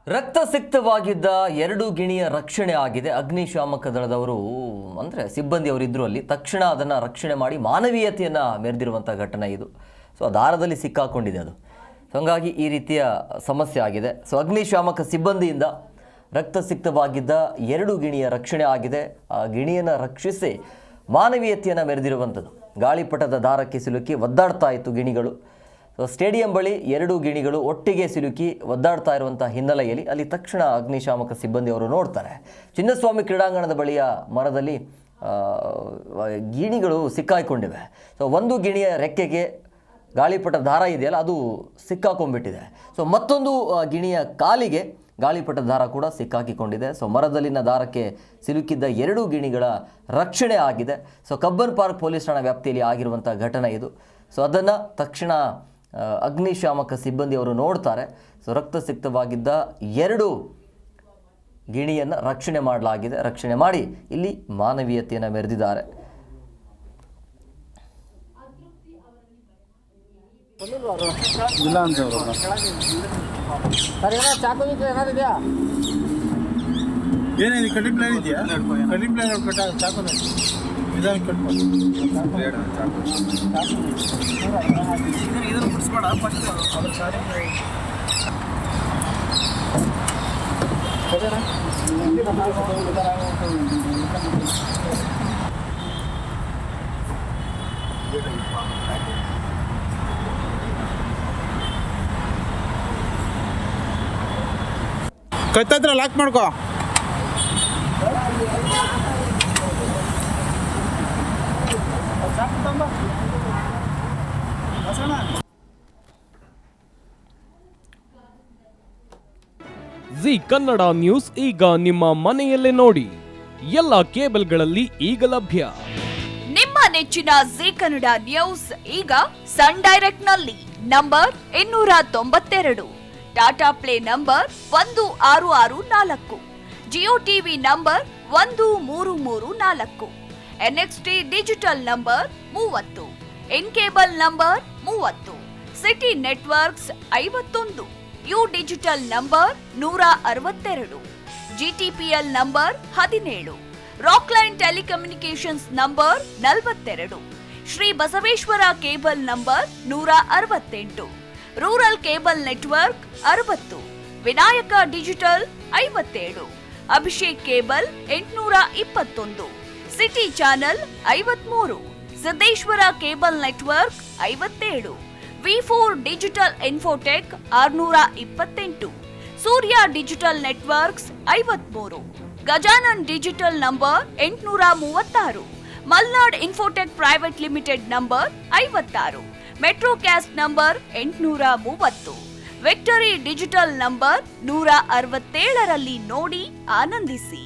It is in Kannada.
ರಕ್ತಸಿಕ್ತವಾಗಿದ್ದ 2 ಗಿಣಿಯ ರಕ್ಷಣೆ ಆಗಿದೆ. ಅಗ್ನಿಶಾಮಕ ದಳದವರು ಅಂದರೆ ಸಿಬ್ಬಂದಿಯವರಿದ್ದರು ಅಲ್ಲಿ. ತಕ್ಷಣ ಅದನ್ನು ರಕ್ಷಣೆ ಮಾಡಿ ಮಾನವೀಯತೆಯನ್ನು ಮೆರೆದಿರುವಂಥ ಘಟನೆ ಇದು. ಸೊ ದಾರದಲ್ಲಿ ಸಿಕ್ಕಾಕೊಂಡಿದೆ ಅದು. ಸೊ ಹಂಗಾಗಿ ಈ ರೀತಿಯ ಸಮಸ್ಯೆ ಆಗಿದೆ. ಸೊ ಅಗ್ನಿಶಾಮಕ ಸಿಬ್ಬಂದಿಯಿಂದ ರಕ್ತಸಿಕ್ತವಾಗಿದ್ದ 2 ಗಿಣಿಯ ರಕ್ಷಣೆ ಆಗಿದೆ. ಆ ಗಿಣಿಯನ್ನು ರಕ್ಷಿಸಿ ಮಾನವೀಯತೆಯನ್ನು ಮೆರೆದಿರುವಂಥದ್ದು. ಗಾಳಿಪಟದ ದಾರಕ್ಕೆ ಸಿಲುಕಿ ಒದ್ದಾಡ್ತಾ ಇತ್ತು ಗಿಣಿಗಳು. ಸೊ ಸ್ಟೇಡಿಯಂ ಬಳಿ 2 ಗಿಣಿಗಳು ಒಟ್ಟಿಗೆ ಸಿಲುಕಿ ಒದ್ದಾಡ್ತಾ ಇರುವಂಥ ಹಿನ್ನೆಲೆಯಲ್ಲಿ ಅಲ್ಲಿ ತಕ್ಷಣ ಅಗ್ನಿಶಾಮಕ ಸಿಬ್ಬಂದಿಯವರು ನೋಡ್ತಾರೆ. ಚಿನ್ನಸ್ವಾಮಿ ಕ್ರೀಡಾಂಗಣದ ಬಳಿಯ ಮರದಲ್ಲಿ ಗಿಣಿಗಳು ಸಿಕ್ಕಾಕೊಂಡಿವೆ. ಸೊ ಒಂದು ಗಿಣಿಯ ರೆಕ್ಕೆಗೆ ಗಾಳಿಪಟ ದಾರ ಇದೆಯಲ್ಲ ಅದು ಸಿಕ್ಕಾಕೊಂಡ್ಬಿಟ್ಟಿದೆ. ಸೊ ಮತ್ತೊಂದು ಗಿಣಿಯ ಕಾಲಿಗೆ ಗಾಳಿಪಟ ದಾರ ಕೂಡ ಸಿಕ್ಕಾಕಿಕೊಂಡಿದೆ. ಸೊ ಮರದಲ್ಲಿನ ದಾರಕ್ಕೆ ಸಿಲುಕಿದ್ದ 2 ಗಿಣಿಗಳ ರಕ್ಷಣೆ ಆಗಿದೆ. ಸೊ ಕಬ್ಬನ್ ಪಾರ್ಕ್ ಪೊಲೀಸ್ ಠಾಣಾ ವ್ಯಾಪ್ತಿಯಲ್ಲಿ ಆಗಿರುವಂಥ ಘಟನೆ ಇದು. ಸೊ ಅದನ್ನು ತಕ್ಷಣ ಅಗ್ನಿಶಾಮಕ ಸಿಬ್ಬಂದಿಯವರು ನೋಡ್ತಾರೆ. ಸೊ ರಕ್ತಸಿಕ್ತವಾಗಿದ್ದ 2 ಗಿಣಿಯನ್ನು ರಕ್ಷಣೆ ಮಾಡಲಾಗಿದೆ. ರಕ್ಷಣೆ ಮಾಡಿ ಇಲ್ಲಿ ಮಾನವೀಯತೆಯನ್ನು ಮೆರೆದಿದ್ದಾರೆ. ಇಲ್ಲ ಅಂತ ಏನಿದೆ ಕಟಿಂಗ್ ಪ್ಲಾನ್ ಇದೆಯಾ? ಕಟಿಂಗ್ ಪ್ಲಾನ್ ಕಟ್ಟ ಚಾಕು ನಿಧಾನ ಕಟ್ಬೋದು. ಇದನ್ನು ಬಿಡಿಸ್ಬೇಡ ಫಸ್ಟ್ ಅದ್ರ ಸಾರಿ ಕತ್ತತ್ರ ಲಾಕ್ ಮಾಡ್ಕೋ. ಜಿ ಕನ್ನಡ ನ್ಯೂಸ್ ಈಗ ನಿಮ್ಮ ಮನೆಯಲ್ಲೇ ನೋಡಿ. ಎಲ್ಲ ಕೇಬಲ್ಗಳಲ್ಲಿ ಈಗ ಲಭ್ಯ. ನಿಮ್ಮ ನೆಚ್ಚಿನ ಜಿ ಕನ್ನಡ ನ್ಯೂಸ್ ಈಗ ಸನ್ ಡೈರೆಕ್ಟ್ ನಲ್ಲಿ number 292, Tata Play number 1664, Jio TV number 1334, NXT digital number 30, N cable number 30, city networks 51, U digital number 162, GTPL number 17, Rockline telecommunications number 42, Shri Basaveshwara cable number 168, rural cable network 60, Vinayaka digital 57, Abhishek cable 821, city channel 53, Siddeshwara cable network 57, ವಿ4 digital infotech 628, Surya digital networks 53, Gajanan digital number 836, Malnad infotech private limited number 56, Metrocast number 830, victory digital number 167ರಲ್ಲಿ ನೋಡಿ ಆನಂದಿಸಿ.